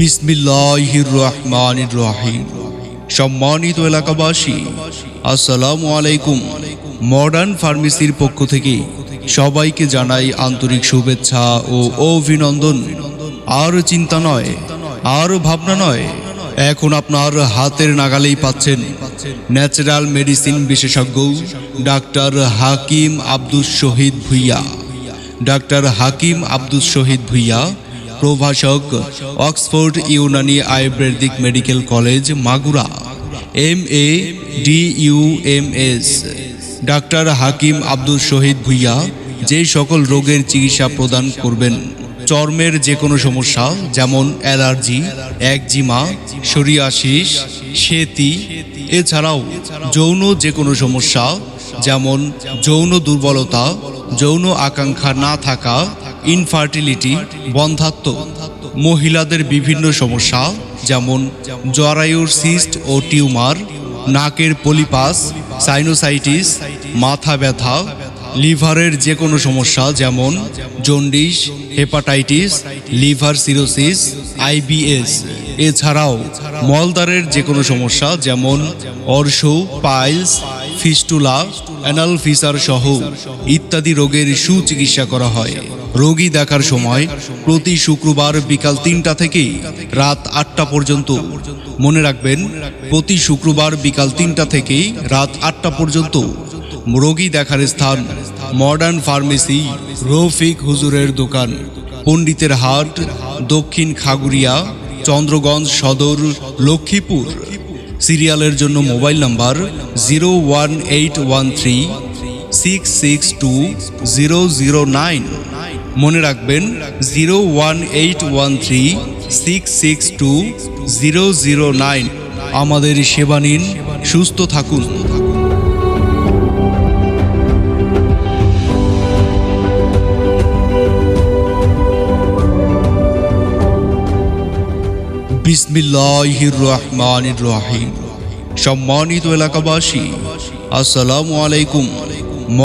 বিসমিল্লাহির রহমানির রহিম। সম্মানিত এলাকাবাসী, আসসালামু আলাইকুম। মডার্ন ফার্মেসির পক্ষ থেকে সবাইকে জানাই আন্তরিক শুভেচ্ছা ও অভিনন্দন। আর চিন্তা নয়, আর ভাবনা নয়, এখন আপনার হাতের নাগালেই পাচ্ছেন ন্যাচারাল মেডিসিন বিশেষজ্ঞ ডাক্তার হাকিম আব্দুস শহীদ ভুঁইয়া। ডাক্তার হাকিম আব্দুস শহীদ ভুঁইয়া, প্রভাষক, Oxford Unani Ayurvedic medical college, Magura, MADUMS। Doctor Hakim Abdus Shahid Bhuiyan যে সকল রোগের চিকিৎসা প্রদান করবেন, চর্মের যে কোনো সমস্যা যেমন অ্যালার্জি, একজিমা, সোরিয়াসিস, সেতি, এছাড়াও যৌন যে কোনো সমস্যা যেমন যৌন দুর্বলতা, যৌন আকাঙ্ক্ষা না থাকা, ইনফার্টিলিটি, বন্ধ্যাত্ব, মহিলাদের বিভিন্ন সমস্যা যেমন জরায়ুর সিস্ট ও টিউমার, নাকের পলিপাস, সাইনোসাইটিস, মাথা ব্যথা, লিভারের যে কোনো সমস্যা যেমন jaundice, hepatitis, liver cirrhosis, IBS। এছাড়াও মলদ্বারের যে কোনো সমস্যা যেমন অর্শ, পাইলস, ফিস্টুলা, অ্যানাল ফিসার সহ ইত্যাদি রোগের সুচিকিৎসা করা হয়। রোগী দেখার সময় প্রতি শুক্রবার বিকাল 3টা থেকে রাত 8টা পর্যন্ত। মনে রাখবেন, প্রতি শুক্রবার বিকাল 3টা থেকে রাত 8টা পর্যন্ত। রোগী দেখার স্থান মডার্ন ফার্মেসি, রফিক হুজুরের দোকান, পণ্ডিতের হাট, দক্ষিণ খাগুড়িয়া, চন্দ্রগঞ্জ সদর, লক্ষ্মীপুর। সিরিয়ালের জন্য মোবাইল নাম্বার 01813662009। মনে রাখবেন 01813662009। আমাদের সেবা নিন, সুস্থ থাকুন। বিসমিল্লাহির রহমানির রহিম। সম্মানিত এলাকাবাসী, আসসালামু আলাইকুম।